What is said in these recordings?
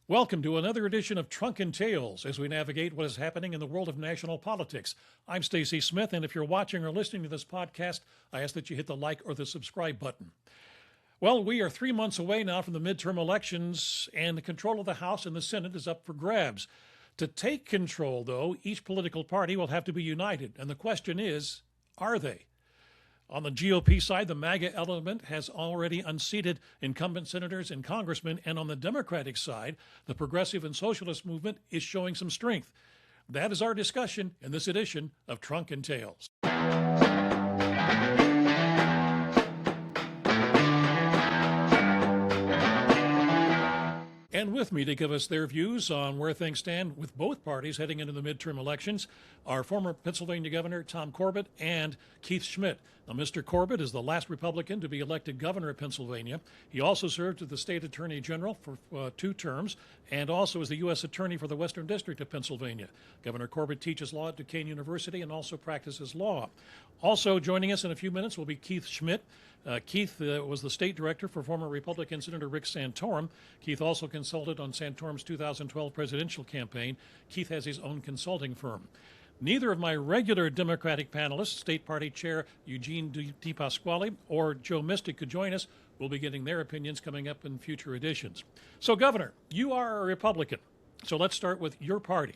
Welcome to another edition of Trunk and Tales as we navigate what is happening in the world of national politics. I'm Stacey Smith, and if you're watching or listening to this podcast, I ask that you hit the like or the subscribe button. Well, we are 3 months away now from the midterm elections, and the control of the House and the Senate is up for grabs. To take control, though, each political party will have to be united, and the question is, are they? On the GOP side, the MAGA element has already unseated incumbent senators and congressmen, and on the Democratic side, the progressive and socialist movement is showing some strength. That is our discussion in this edition of Trunk and Tales. And with me to give us their views on where things stand with both parties heading into the midterm elections are former Pennsylvania Governor Tom Corbett and Keith Schmidt. Now, Mr. Corbett is the last Republican to be elected governor of Pennsylvania. He also served as the state attorney general for 2 terms and also as the U.S. attorney for the Western District of Pennsylvania. Governor Corbett teaches law at Duquesne University and also practices law. Also joining us in a few minutes will be Keith Schmidt. Keith was the state director for former Republican Senator Rick Santorum. Keith also consulted on Santorum's 2012 presidential campaign. Keith has his own consulting firm. Neither of my regular Democratic panelists, State Party Chair Eugene DePasquale or Joe Mystic, could join us. We'll be getting their opinions coming up in future editions. So, Governor, you are a Republican. So let's start with your party.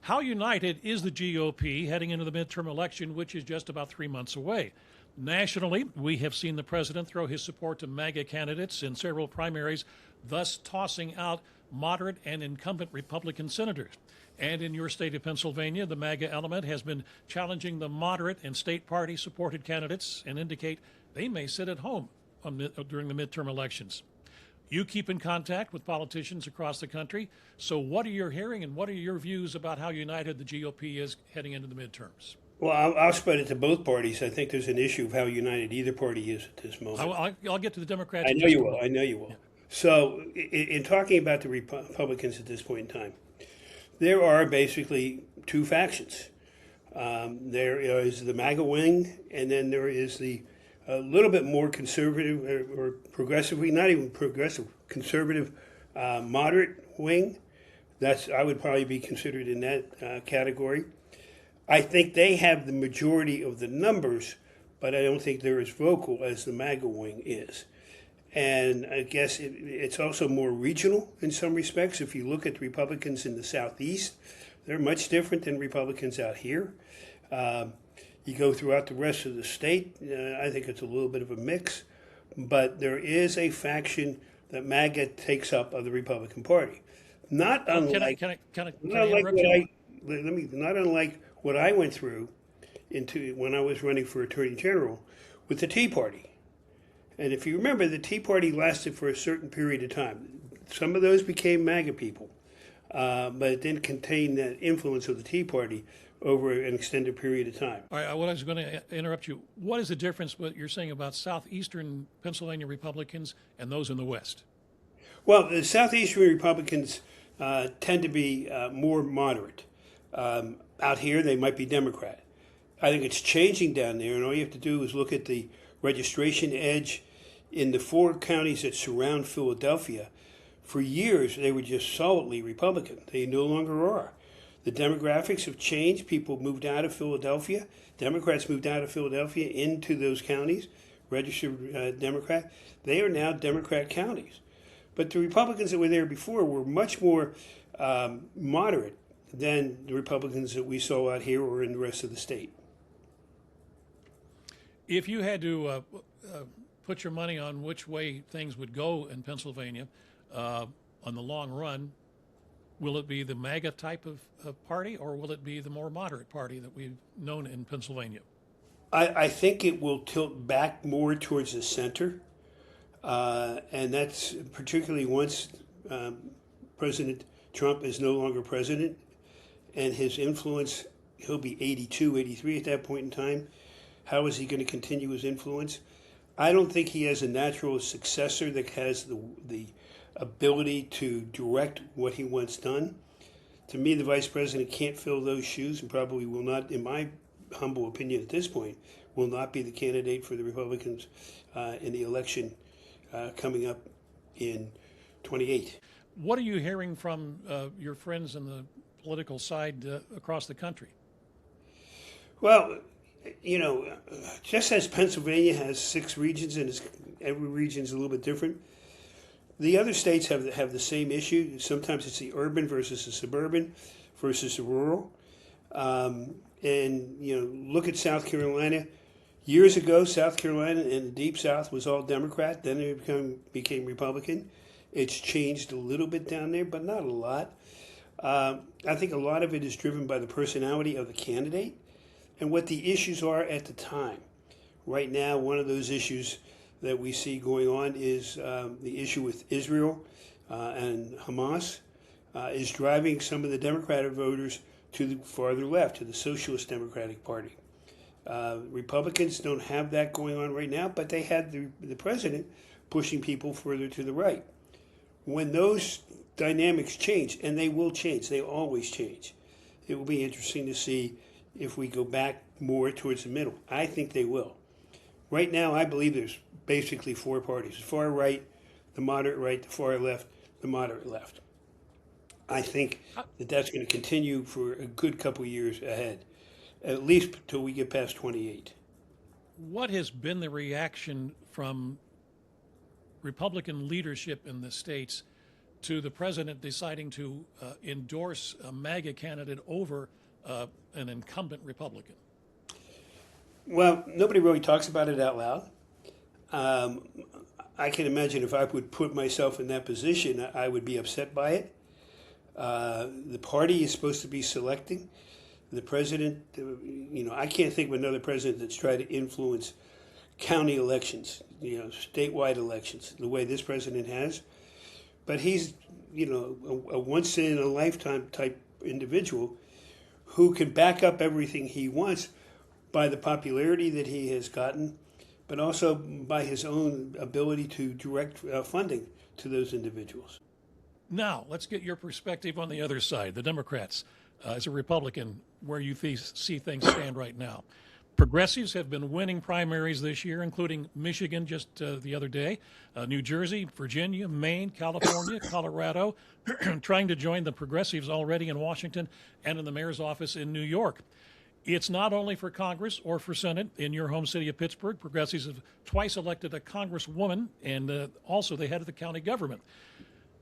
How united is the GOP heading into the midterm election, which is just about 3 months away? Nationally, we have seen the president throw his support to MAGA candidates in several primaries, thus tossing out moderate and incumbent Republican senators. And in your state of Pennsylvania, the MAGA element has been challenging the moderate and state party-supported candidates and indicate they may sit at home during the midterm elections. You keep in contact with politicians across the country. So what are you hearing and what are your views about how united the GOP is heading into the midterms? Well, I'll spread it to both parties. I think there's an issue of how united either party is at this moment. I'll get to the Democrats. I know you will. Yeah. So in talking about the Republicans at this point in time, there are basically 2 factions. There is the MAGA wing, and then there is the a little bit more conservative or progressively, not even progressive, conservative, moderate wing. I would probably be considered in that category. I think they have the majority of the numbers, but I don't think they're as vocal as the MAGA wing is. And I guess it's also more regional in some respects. If you look at the Republicans in the Southeast, they're much different than Republicans out here. You go throughout the rest of the state, I think it's a little bit of a mix. But there is a faction that MAGA takes up of the Republican Party. Not unlike what I went through when I was running for Attorney General with the Tea Party. And if you remember, the Tea Party lasted for a certain period of time. Some of those became MAGA people, but it didn't contain that influence of the Tea Party over an extended period of time. All right, I was going to interrupt you. What is the difference, what you're saying about southeastern Pennsylvania Republicans and those in the West? Well, the southeastern Republicans tend to be more moderate. Out here, they might be Democrat. I think it's changing down there, and all you have to do is look at the registration edge in the 4 counties that surround Philadelphia. For years, they were just solidly Republican. They no longer are. The demographics have changed. People moved out of Philadelphia. Democrats moved out of Philadelphia into those counties, registered Democrat. They are now Democrat counties. But the Republicans that were there before were much more moderate than the Republicans that we saw out here or in the rest of the state. If you had to put your money on which way things would go in Pennsylvania on the long run, will it be the MAGA type of party or will it be the more moderate party that we've known in Pennsylvania? I think it will tilt back more towards the center, and that's particularly once President Trump is no longer president, and his influence, he'll be 82, 83 at that point in time. How is he going to continue his influence? I don't think he has a natural successor that has the ability to direct what he wants done. To me, the vice president can't fill those shoes and probably will not, in my humble opinion at this point, will not be the candidate for the Republicans in the election coming up in 28. What are you hearing from your friends in the political side across the country? Well, you know, just as Pennsylvania has 6 regions and every region is a little bit different, the other states have the same issue. Sometimes it's the urban versus the suburban versus the rural. And, you know, look at South Carolina. Years ago, South Carolina and the Deep South was all Democrat. Then it became Republican. It's changed a little bit down there, but not a lot. I think a lot of it is driven by the personality of the candidate and what the issues are at the time. Right now, one of those issues that we see going on is the issue with Israel and Hamas is driving some of the Democratic voters to the farther left, to the Socialist Democratic Party. Republicans don't have that going on right now, but they had the president pushing people further to the right. When those dynamics change, and they will change, they always change, it will be interesting to see if we go back more towards the middle. I think they will. Right now, I believe there's basically 4 parties: the far right, the moderate right, the far left, the moderate left. I think that that's going to continue for a good couple years ahead, at least until we get past 28. What has been the reaction from Republican leadership in the states to the president deciding to endorse a MAGA candidate over an incumbent Republican? Well, nobody really talks about it out loud. I can imagine if I would put myself in that position, I would be upset by it. The party is supposed to be selecting. The president, you know, I can't think of another president that's tried to influence county elections, you know, statewide elections, the way this president has. But he's, you know, a once-in-a-lifetime type individual who can back up everything he wants by the popularity that he has gotten, but also by his own ability to direct funding to those individuals. Now, let's get your perspective on the other side, the Democrats. As a Republican, where you see things stand right now. Progressives have been winning primaries this year, including Michigan just the other day, New Jersey, Virginia, Maine, California, Colorado, trying to join the progressives already in Washington and in the mayor's office in New York. It's not only for Congress or for Senate. In your home city of Pittsburgh, progressives have twice elected a congresswoman and also the head of the county government.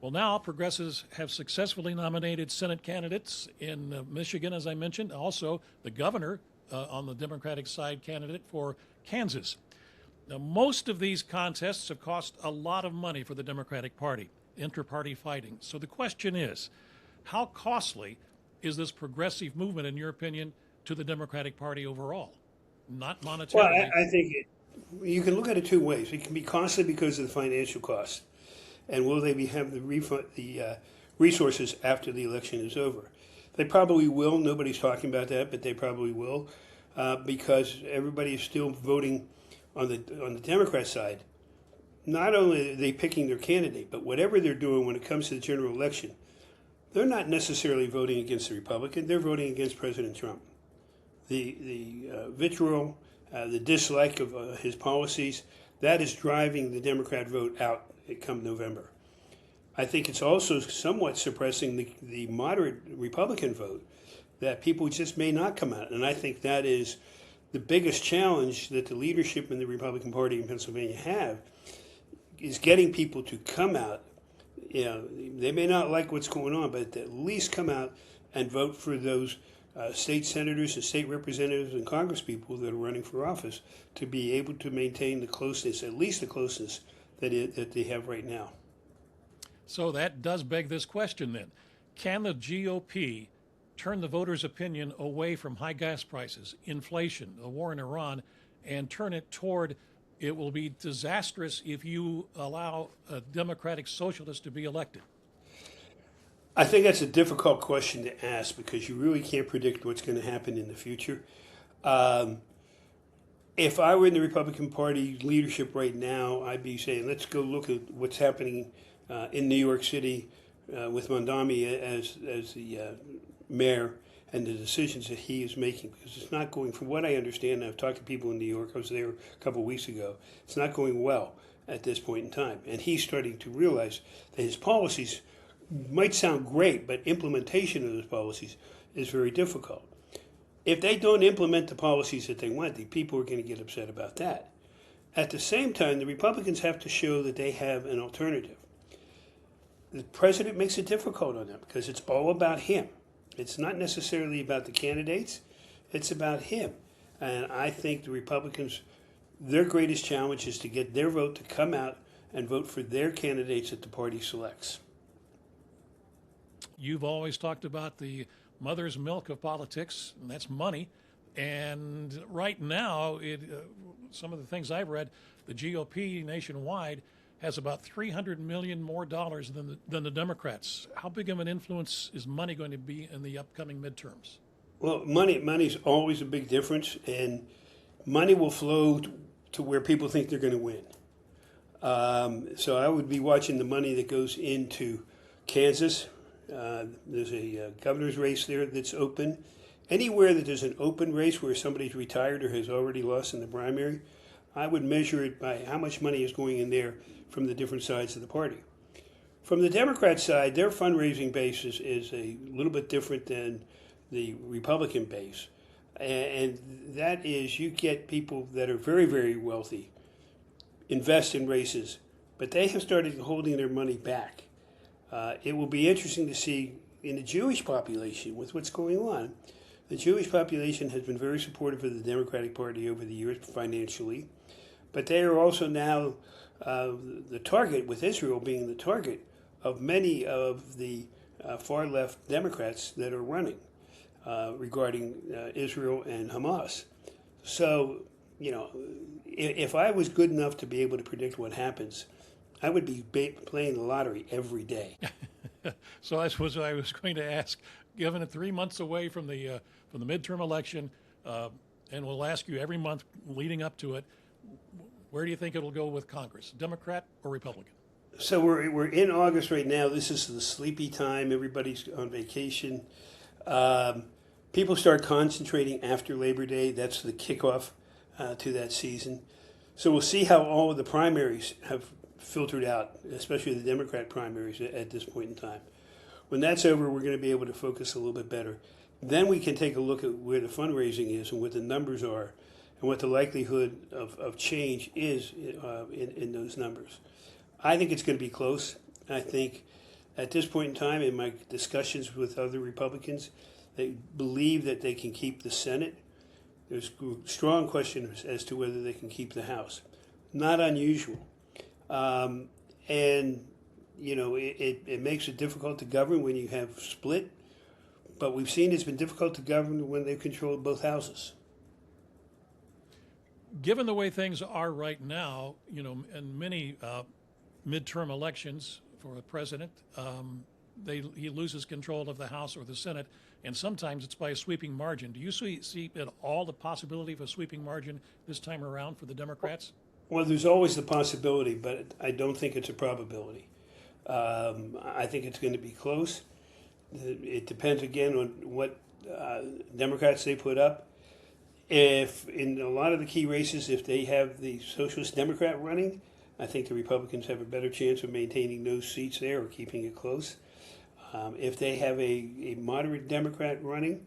Well, now progressives have successfully nominated Senate candidates in Michigan, as I mentioned, also the governor on the Democratic side candidate for Kansas. Now, most of these contests have cost a lot of money for the Democratic Party, inter-party fighting. So the question is, how costly is this progressive movement, in your opinion, to the Democratic Party overall? Not monetarily. Well, I think you can look at it 2 ways. It can be costly because of the financial costs. And will they have the resources after the election is over? They probably will. Nobody's talking about that, but they probably will, because everybody is still voting on the Democrat side. Not only are they picking their candidate, but whatever they're doing when it comes to the general election, they're not necessarily voting against the Republican. They're voting against President Trump. The vitriol, the dislike of his policies, that is driving the Democrat vote out come November. I think it's also somewhat suppressing the moderate Republican vote, that people just may not come out. And I think that is the biggest challenge that the leadership in the Republican Party in Pennsylvania have, is getting people to come out. You know, they may not like what's going on, but at least come out and vote for those state senators and state representatives and congresspeople that are running for office, to be able to maintain the closeness, at least the closeness that they have right now. So that does beg this question then. Can the GOP turn the voters' opinion away from high gas prices, inflation, the war in Iran, and turn it toward it will be disastrous if you allow a Democratic Socialist to be elected? I think that's a difficult question to ask, because you really can't predict what's going to happen in the future. If I were in the Republican Party leadership right now, I'd be saying, let's go look at what's happening in New York City with Mondami as the mayor, and the decisions that he is making, because it's not going, from what I understand, I've talked to people in New York, I was there a couple of weeks ago, it's not going well at this point in time. And he's starting to realize that his policies might sound great, but implementation of those policies is very difficult. If they don't implement the policies that they want, the people are going to get upset about that. At the same time, the Republicans have to show that they have an alternative. The president makes it difficult on them because it's all about him. It's not necessarily about the candidates, it's about him. And I think the Republicans, their greatest challenge is to get their vote to come out and vote for their candidates that the party selects. You've always talked about the mother's milk of politics, and that's money. And right now, some of the things I've read, the GOP nationwide has about $300 million more dollars than the Democrats. How big of an influence is money going to be in the upcoming midterms? Well, money's always a big difference, and money will flow to where people think they're going to win. So I would be watching the money that goes into Kansas. There's a governor's race there that's open. Anywhere that there's an open race where somebody's retired or has already lost in the primary, I would measure it by how much money is going in there from the different sides of the party. From the Democrat side, their fundraising base is a little bit different than the Republican base. And that is, you get people that are very, very wealthy invest in races, but they have started holding their money back. It will be interesting to see in the Jewish population with what's going on. The Jewish population has been very supportive of the Democratic Party over the years financially, but they are also now the target, with Israel being the target of many of the far left Democrats that are running regarding Israel and Hamas. So, if I was good enough to be able to predict what happens, I would be playing the lottery every day. So that's what I was going to ask. Given it 3 months away from the midterm election, and we'll ask you every month leading up to it, where do you think it'll go with Congress, Democrat or Republican? So we're in August right now. This is the sleepy time. Everybody's on vacation. People start concentrating after Labor Day. That's the kickoff to that season. So we'll see how all of the primaries have filtered out, especially the Democrat primaries at this point in time. When that's over, we're going to be able to focus a little bit better. Then we can take a look at where the fundraising is and what the numbers are and what the likelihood of change is in those numbers. I think it's going to be close. I think at this point in time, in my discussions with other Republicans, they believe that they can keep the Senate. There's strong questions as to whether they can keep the House. Not unusual. It makes it difficult to govern when you have split, but we've seen it's been difficult to govern when they've controlled both houses. Given the way things are right now, in many midterm elections for a president, he loses control of the House or the Senate, and sometimes it's by a sweeping margin. Do you see at all the possibility of a sweeping margin this time around for the Democrats? Well, there's always the possibility, but I don't think it's a probability. I think it's going to be close. It depends, again, on what Democrats they put up. If in a lot of the key races, if they have the Socialist Democrat running, I think the Republicans have a better chance of maintaining those seats there or keeping it close. If they have a moderate Democrat running,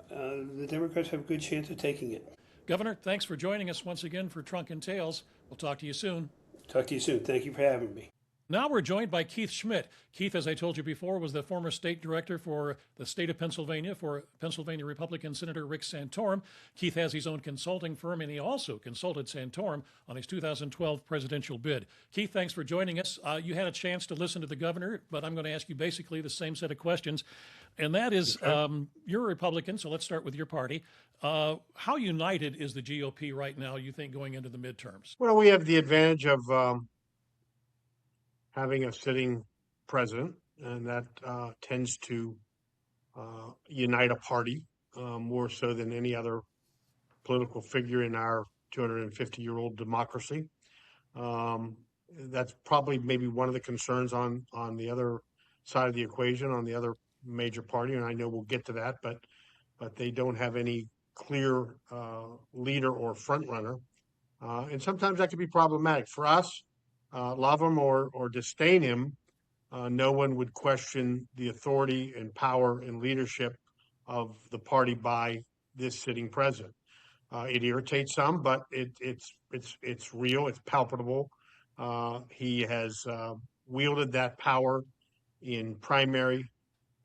the Democrats have a good chance of taking it. Governor, thanks for joining us once again for Trunk and Tales. We'll talk to you soon. Talk to you soon. Thank you for having me. Now we're joined by Keith Schmidt. Keith, as I told you before, was the former state director for the state of Pennsylvania for Pennsylvania Republican Senator Rick Santorum. Keith has his own consulting firm, and he also consulted Santorum on his 2012 presidential bid. Keith, thanks for joining us. You had a chance to listen to the governor, but I'm going to ask you basically the same set of questions. And that is, you're a Republican, so let's start with your party. How united is the GOP right now, you think, going into the midterms? Well, we have the advantage of having a sitting president, and that tends to unite a party more so than any other political figure in our 250-year-old democracy. That's probably maybe one of the concerns on the other side of the equation, on the other major party, and I know we'll get to that, but they don't have any clear leader or front runner, and sometimes that can be problematic for us. Love him or disdain him, no one would question the authority and power and leadership of the party by this sitting president. It irritates some, but it's real. It's palpable. He has wielded that power in primary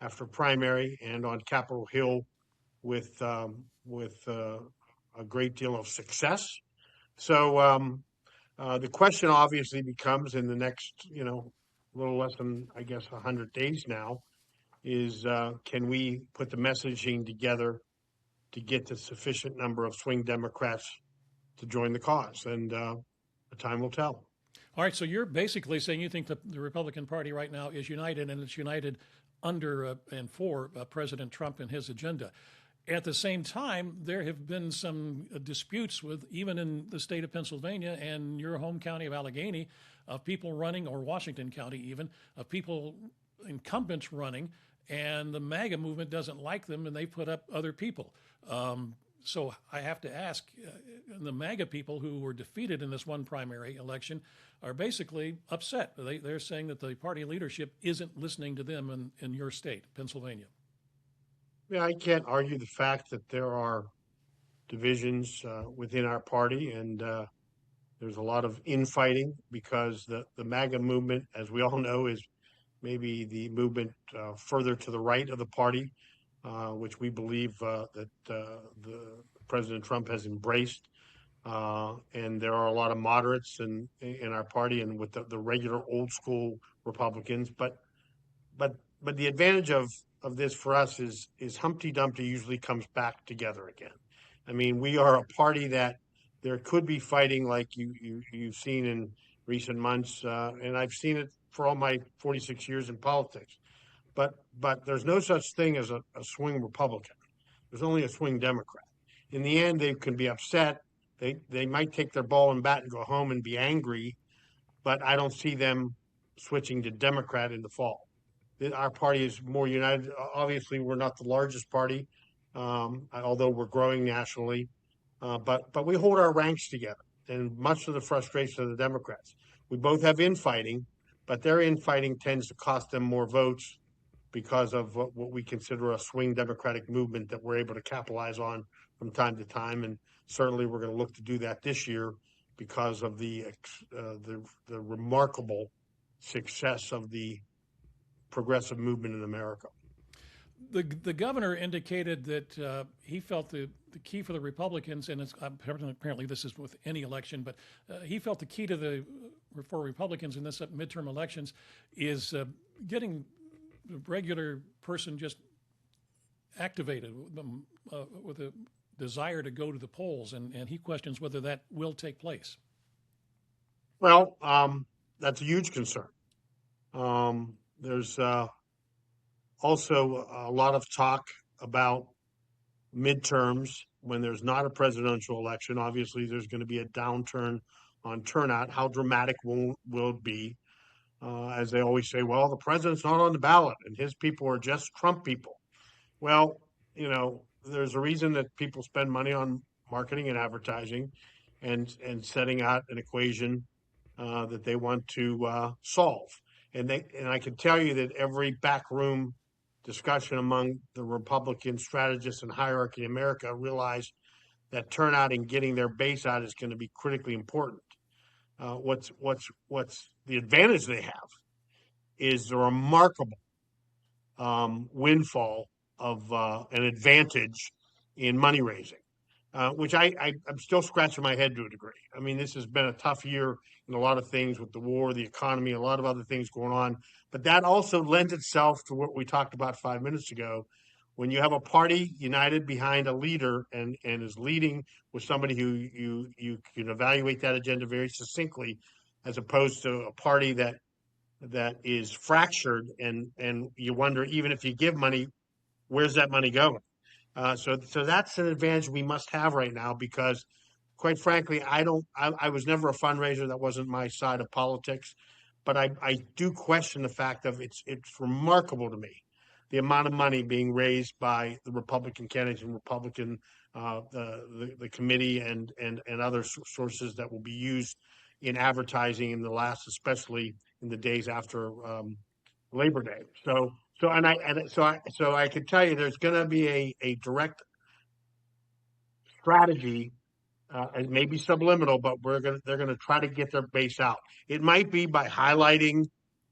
after primary and on Capitol Hill with a great deal of success. So the question obviously becomes in the next, little less than, I guess, 100 days now, is can we put the messaging together to get the sufficient number of swing Democrats to join the cause? And the time will tell. All right, so you're basically saying you think the Republican Party right now is united, and it's united under and for President Trump and his agenda. At the same time, there have been some disputes with, even in the state of Pennsylvania and your home county of Allegheny, of people running, or Washington County even, of people, incumbents running, and the MAGA movement doesn't like them, and they put up other people. So I have to ask, the MAGA people who were defeated in this one primary election are basically upset. They're saying that the party leadership isn't listening to them in your state, Pennsylvania. Yeah, I can't argue the fact that there are divisions within our party, and there's a lot of infighting because the MAGA movement, as we all know, is maybe the movement further to the right of the party, which we believe that the President Trump has embraced. And there are a lot of moderates in our party and with the regular old school Republicans. But the advantage of this for us is Humpty Dumpty usually comes back together again. I mean, we are a party that there could be fighting like you've seen in recent months, and I've seen it for all my 46 years in politics. But there's no such thing as a swing Republican. There's only a swing Democrat. In the end, they can be upset. They might take their ball and bat and go home and be angry, but I don't see them switching to Democrat in the fall. Our party is more united. Obviously, we're not the largest party, although we're growing nationally. But we hold our ranks together, and much to the frustration of the Democrats. We both have infighting, but their infighting tends to cost them more votes because of what we consider a swing Democratic movement that we're able to capitalize on from time to time. And certainly we're going to look to do that this year because of the remarkable success of the progressive movement in America. The governor indicated that he felt the key for the Republicans, and apparently this is with any election, but he felt the key for Republicans in this midterm elections is getting the regular person just activated with a desire to go to the polls, and he questions whether that will take place. Well, that's a huge concern. There's also a lot of talk about midterms when there's not a presidential election. Obviously, there's going to be a downturn on turnout. How dramatic will it be? As they always say, well, the president's not on the ballot and his people are just Trump people. Well, there's a reason that people spend money on marketing and advertising and setting out an equation that they want to solve. And I can tell you that every backroom discussion among the Republican strategists and hierarchy in America realize that turnout and getting their base out is going to be critically important. What's the advantage they have is the remarkable windfall of an advantage in money raising, which I'm still scratching my head to a degree. I mean, this has been a tough year in a lot of things with the war, the economy, a lot of other things going on. But that also lends itself to what we talked about 5 minutes ago. When you have a party united behind a leader and is leading with somebody who you can evaluate that agenda very succinctly, as opposed to a party that is fractured and you wonder, even if you give money, where's that money going? So that's an advantage we must have right now because, quite frankly, I was never a fundraiser. That wasn't my side of politics, but I do question the fact of it's remarkable to me the amount of money being raised by the Republican candidates and Republican the committee and other sources that will be used in advertising in the last, especially in the days after Labor Day. So I can tell you there's going to be a direct strategy, and maybe subliminal, but they're gonna try to get their base out. It might be by highlighting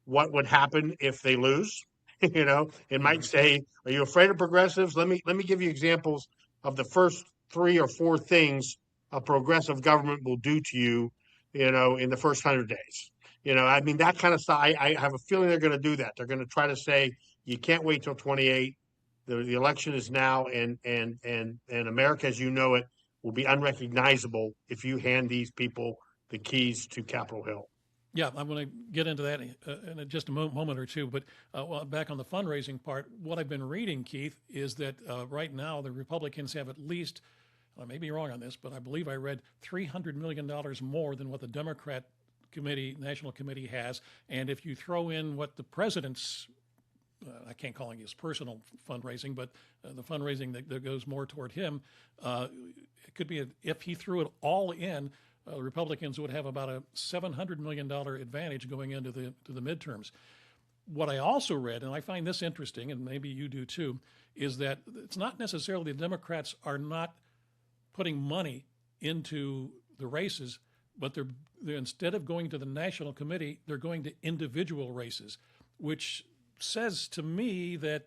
what would happen if they lose. It might say, "Are you afraid of progressives? Let me give you examples of the first 3 or 4 things a progressive government will do to you, in the first 100 days." I mean that kind of stuff. I have a feeling they're going to do that. They're going to try to say you can't wait till 28. The election is now, and America as you know it will be unrecognizable if you hand these people the keys to Capitol Hill. Yeah, I'm going to get into that in just a moment or two. But back on the fundraising part, what I've been reading, Keith, is that right now the Republicans have at least, I may be wrong on this, but I believe I read $300 million more than what the Democrat National Committee has. And if you throw in what the president's, I can't call it his personal fundraising, but the fundraising that goes more toward him, it could be, if he threw it all in, Republicans would have about a $700 million advantage going into the midterms. What I also read, and I find this interesting, and maybe you do too, is that it's not necessarily the Democrats are not putting money into the races, but they're instead of going to the national committee, they're going to individual races, which says to me that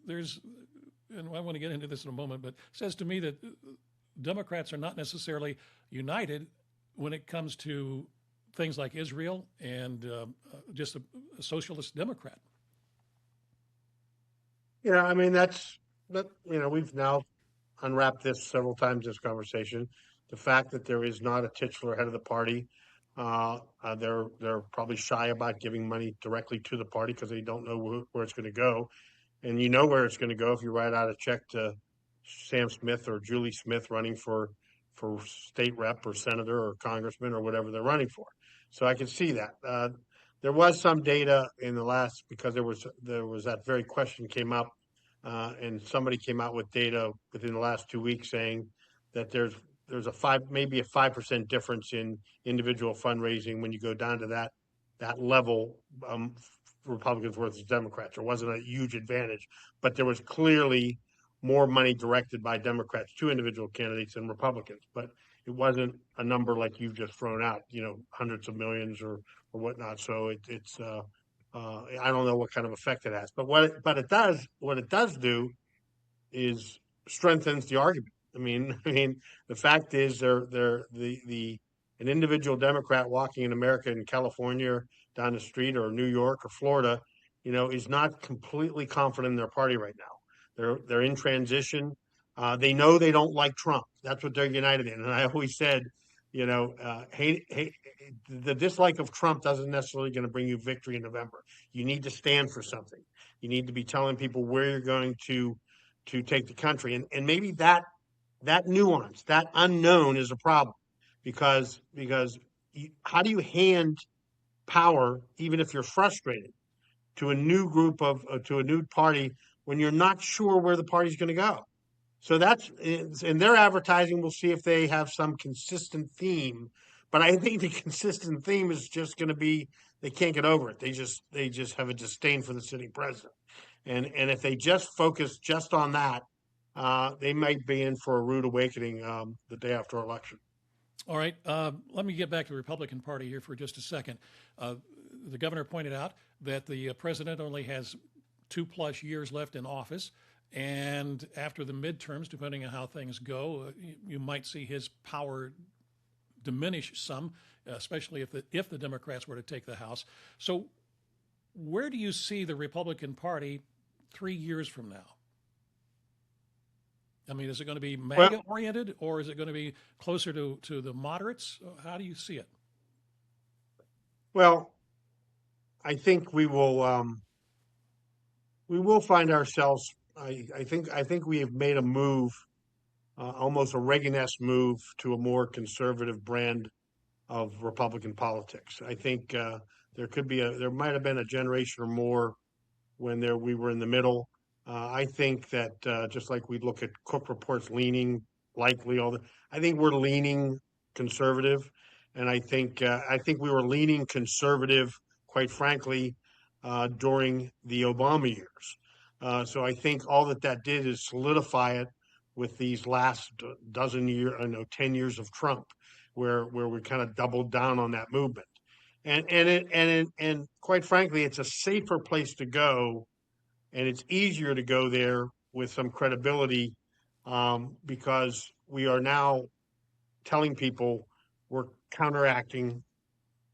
there's, and I want to get into this in a moment, but says to me that Democrats are not necessarily united when it comes to things like Israel and just a socialist Democrat. I mean we've now unwrapped this several times. This conversation, the fact that there is not a titular head of the party, they're probably shy about giving money directly to the party because they don't know where it's going to go, and you know where it's going to go if you write out a check to Sam Smith or Julie Smith running for state rep or senator or congressman or whatever they're running for. So I can see that. There was some data in the last, because there was that very question came up, and somebody came out with data within the last 2 weeks saying that there's maybe a 5% difference in individual fundraising when you go down to that level, Republicans versus Democrats. There wasn't a huge advantage, but there was clearly more money directed by Democrats to individual candidates than Republicans. But it wasn't a number like you've just thrown out, hundreds of millions or whatnot. So it's I don't know what kind of effect it has, but what it does do is strengthens the argument. I mean, the fact is, an individual Democrat walking in America, in California, down the street, or New York or Florida, is not completely confident in their party right now. They're in transition. They know they don't like Trump. That's what they're united in. And I always said, the dislike of Trump doesn't necessarily going to bring you victory in November. You need to stand for something. You need to be telling people where you're going to take the country, and maybe that nuance, that unknown, is a problem because how do you hand power, even if you're frustrated, to a new group to a new party when you're not sure where the party's going to go? So that's in their advertising. We'll see if they have some consistent theme, but I think the consistent theme is just going to be they can't get over it. They just have a disdain for the sitting president, and if they just focus just on that, they might be in for a rude awakening the day after election. All right, let me get back to the Republican Party here for just a second. The governor pointed out that the president only has 2+ years left in office. And after the midterms, depending on how things go, you might see his power diminish some, especially if the Democrats were to take the House. So where do you see the Republican Party 3 years from now? I mean, is it going to be MAGA-oriented, or is it going to be closer to the moderates? How do you see it? Well, I think we will find ourselves. I think we have made a move, almost a Reagan-esque move, to a more conservative brand of Republican politics. I think there might have been a generation or more when we were in the middle. I think that just like we look at Cook reports leaning likely, I think we're leaning conservative, and I think we were leaning conservative, quite frankly, during the Obama years. So I think all that did is solidify it with these last 10 years of Trump, where we kind of doubled down on that movement. And quite frankly, it's a safer place to go, and it's easier to go there with some credibility, because we are now telling people we're counteracting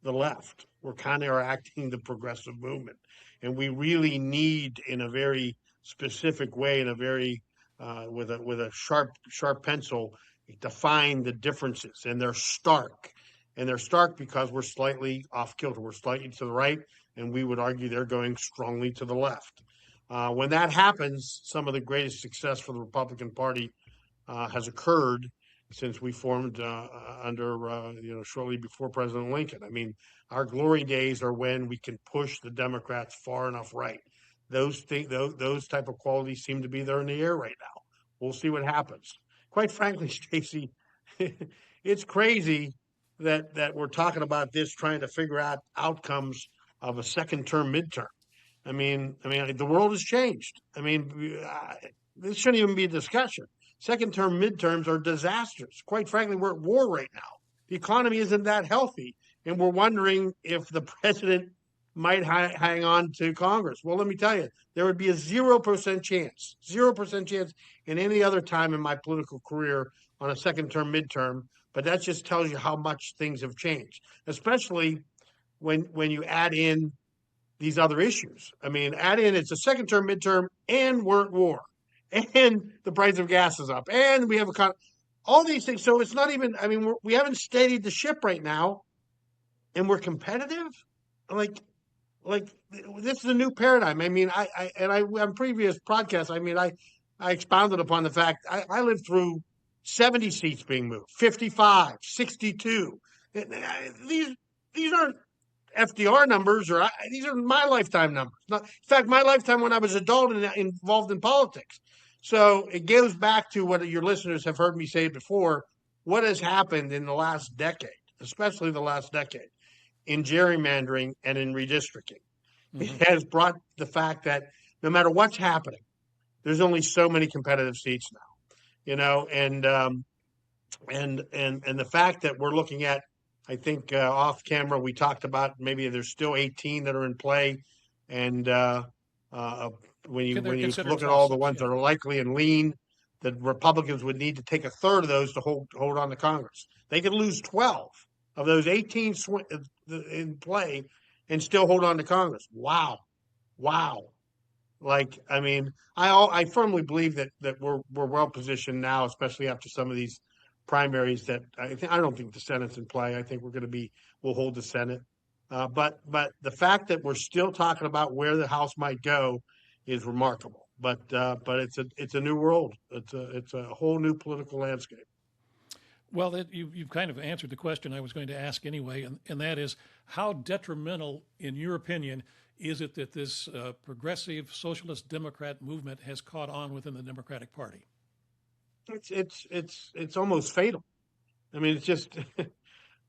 the left. We're counteracting the progressive movement, and we really need, in a very specific way, in a very with a sharp pencil, define the differences, and they're stark. And they're stark because we're slightly off kilter. We're slightly to the right, and we would argue they're going strongly to the left. When that happens, some of the greatest success for the Republican Party has occurred since we formed shortly before President Lincoln. I mean, our glory days are when we can push the Democrats far enough right. Those type of qualities seem to be there in the air right now. We'll see what happens. Quite frankly, Stacey, it's crazy that we're talking about this, trying to figure out outcomes of a second-term midterm. I mean, the world has changed. I mean, this shouldn't even be a discussion. Second-term midterms are disasters. Quite frankly, we're at war right now. The economy isn't that healthy, and we're wondering if the president might hang on to Congress. Well, let me tell you, there would be a 0% chance in any other time in my political career on a second-term midterm. But that just tells you how much things have changed, especially when you add in these other issues. I mean, add in it's a second-term midterm, and we're at war, and the price of gas is up, and we have all these things. So it's not even. I mean, we haven't steadied the ship right now, and we're competitive. Like this is a new paradigm. I mean, on previous podcasts, I mean, I expounded upon the fact I lived through 70 seats being moved, 55, 62. These aren't FDR numbers, these are my lifetime numbers. In fact, my lifetime when I was adult and involved in politics. So it goes back to what your listeners have heard me say before. What has happened in the last decade, especially the last decade, in gerrymandering and in redistricting? Mm-hmm. It has brought the fact that no matter what's happening, there's only so many competitive seats now. And the fact that we're looking at, I think off camera we talked about maybe there's still 18 that are in play, and when you look at all the ones that are likely and lean, the Republicans would need to take a third of those to hold on to Congress. They could lose 12 of those 18 in play and still hold on to Congress. Wow. Like, I mean, I firmly believe that we're well positioned now, especially after some of these primaries. That I don't think the Senate's in play. I think we'll hold the Senate. But the fact that we're still talking about where the House might go is remarkable. But it's a new world. It's a whole new political landscape. Well, you've kind of answered the question I was going to ask anyway, and that is, how detrimental, in your opinion, is it that this progressive socialist Democrat movement has caught on within the Democratic Party? It's almost fatal. I mean, it's just.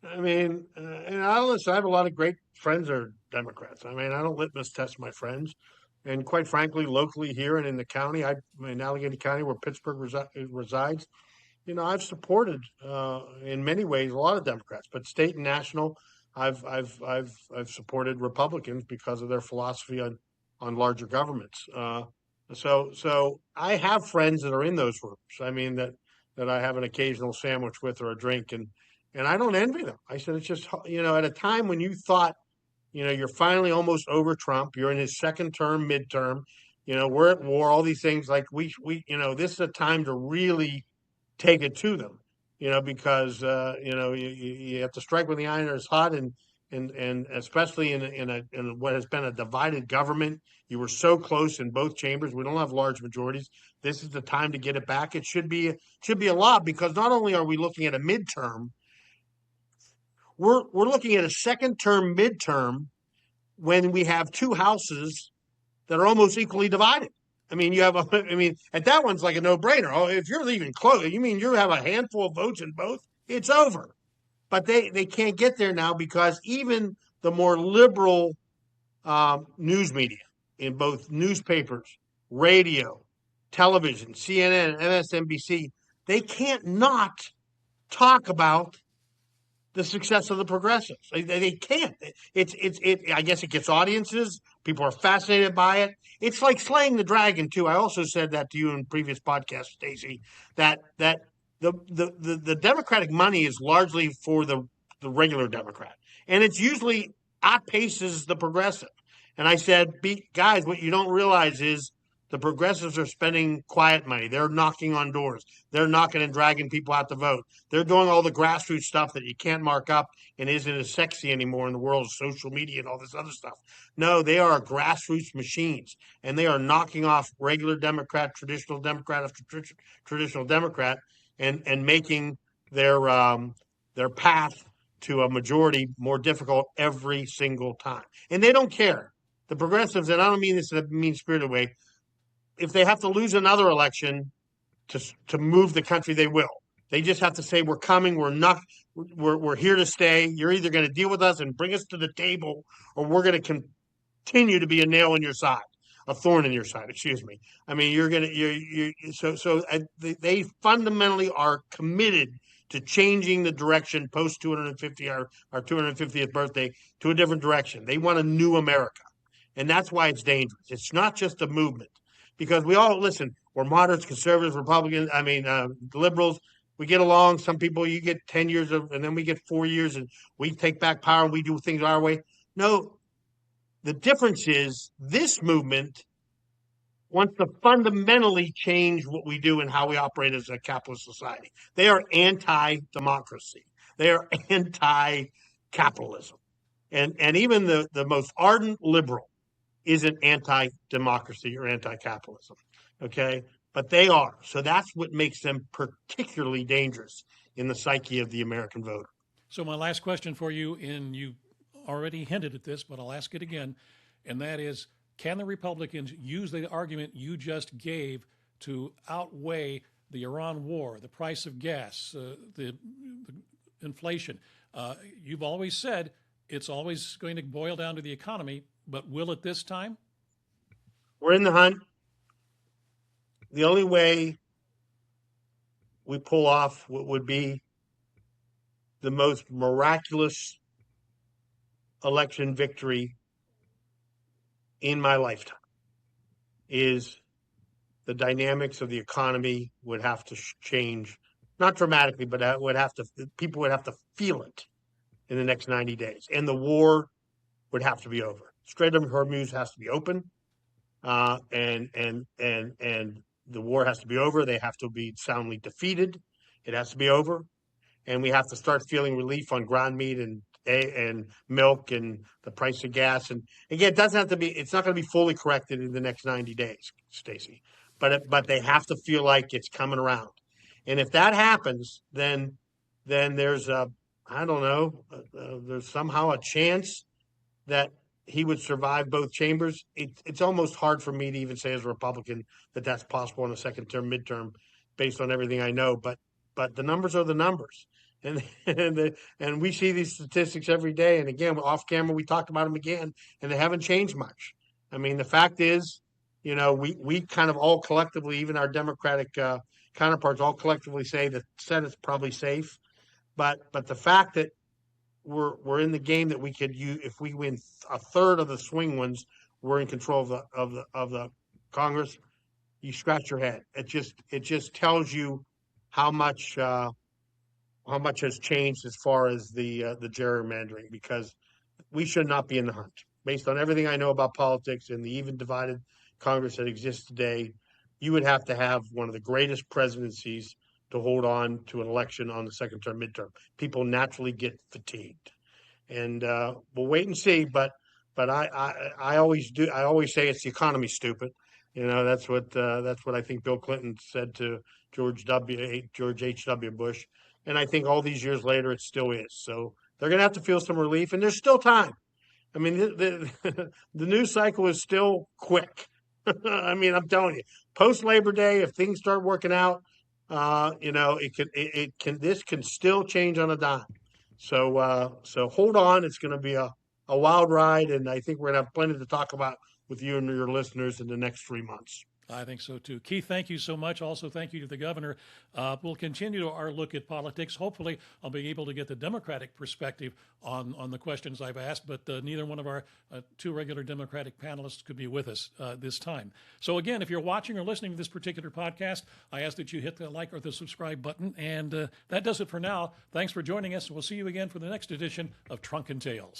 I mean, and I have a lot of great friends that are Democrats. I mean, I don't litmus test my friends, and quite frankly, locally here and in the county, in Allegheny County, where Pittsburgh resides, I've supported in many ways a lot of Democrats, but state and national, I've supported Republicans because of their philosophy on larger governments. So I have friends that are in those groups. I mean that I have an occasional sandwich with or a drink, and I don't envy them. I said it's just at a time when you thought you're finally almost over Trump, you're in his second term, midterm, we're at war, all these things, like we this is a time to really take it to them. Because you have to strike when the iron is hot, and especially in what has been a divided government. You were so close in both chambers. We don't have large majorities. This is the time to get it back. It should be a lot, because not only are we looking at a midterm, we're looking at a second term midterm when we have two houses that are almost equally divided. I mean, and that one's like a no-brainer. Oh, if you're even close, you mean you have a handful of votes in both? It's over. But they can't get there now, because even the more liberal news media, in both newspapers, radio, television, CNN, MSNBC, they can't not talk about the success of the progressives. They can't. I guess it gets audiences. People are fascinated by it. It's like slaying the dragon too. I also said that to you in previous podcasts, Stacey, that the Democratic money is largely for the regular Democrat, and it's usually outpaces the progressive. And I said, guys, what you don't realize is the progressives are spending quiet money. They're knocking on doors. They're knocking and dragging people out to vote. They're doing all the grassroots stuff that you can't mark up and isn't as sexy anymore in the world of social media and all this other stuff. No, they are grassroots machines, and they are knocking off regular Democrat, traditional Democrat after traditional Democrat, and making their path to a majority more difficult every single time. And they don't care. The progressives, and I don't mean this in a mean-spirited way, if they have to lose another election to move the country, they will. They just have to say, we're coming, we're here to stay. You're either going to deal with us and bring us to the table, or we're going to continue to be a nail in your side, a thorn in your side, excuse me. I mean, they fundamentally are committed to changing the direction post 250, our 250th birthday, to a different direction. They want a new America. And that's why it's dangerous. It's not just a movement. Because we all, listen, we're moderates, conservatives, Republicans, liberals. We get along. Some people, you get 10 years and then we get 4 years and we take back power and we do things our way. No, the difference is this movement wants to fundamentally change what we do and how we operate as a capitalist society. They are anti-democracy. They are anti-capitalism. And even the most ardent liberal isn't anti-democracy or anti-capitalism, okay? But they are. So that's what makes them particularly dangerous in the psyche of the American voter. So my last question for you, and you already hinted at this, but I'll ask it again, and that is, can the Republicans use the argument you just gave to outweigh the Iran war, the price of gas, the inflation? You've always said it's always going to boil down to the economy, but will it this time? We're in the hunt. The only way we pull off what would be the most miraculous election victory in my lifetime is the dynamics of the economy would have to change, not dramatically, but people would have to feel it in the next 90 days. And the war would have to be over. Strait of Hormuz has to be open, and the war has to be over. They have to be soundly defeated. It has to be over, and we have to start feeling relief on ground meat and milk and the price of gas. And again, it doesn't have to be. It's not going to be fully corrected in the next 90 days, Stacey. But they have to feel like it's coming around. And if that happens, then there's there's somehow a chance that he would survive both chambers. It's almost hard for me to even say as a Republican that that's possible in a second term, midterm, based on everything I know. But the numbers are the numbers, and we see these statistics every day. And again, off camera, we talked about them again, and they haven't changed much. I mean, the fact is, we kind of all collectively, even our Democratic counterparts, all collectively say that the Senate's probably safe. But the fact that we're in the game that we could use, if we win a third of the swing ones, we're in control of the Congress. You scratch your head. It just tells you how much has changed as far as the gerrymandering, because we should not be in the hunt. Based on everything I know about politics and the even divided Congress that exists today, you would have to have one of the greatest presidencies to hold on to an election on the second term, midterm. People naturally get fatigued, and we'll wait and see. But I always do. I always say it's the economy, stupid. That's what I think Bill Clinton said to George H.W. Bush, and I think all these years later it still is. So they're going to have to feel some relief, and there's still time. I mean, the news cycle is still quick. I mean, I'm telling you, post Labor Day, if things start working out, this can still change on a dime. So hold on. It's going to be a a wild ride, and I think we're going to have plenty to talk about with you and your listeners in the next 3 months. I think so too. Keith, thank you so much. Also, thank you to the governor. We'll continue our look at politics. Hopefully, I'll be able to get the Democratic perspective on the questions I've asked, but neither one of our two regular Democratic panelists could be with us this time. So, again, if you're watching or listening to this particular podcast, I ask that you hit the like or the subscribe button. And that does it for now. Thanks for joining us. We'll see you again for the next edition of Trunk and Tales.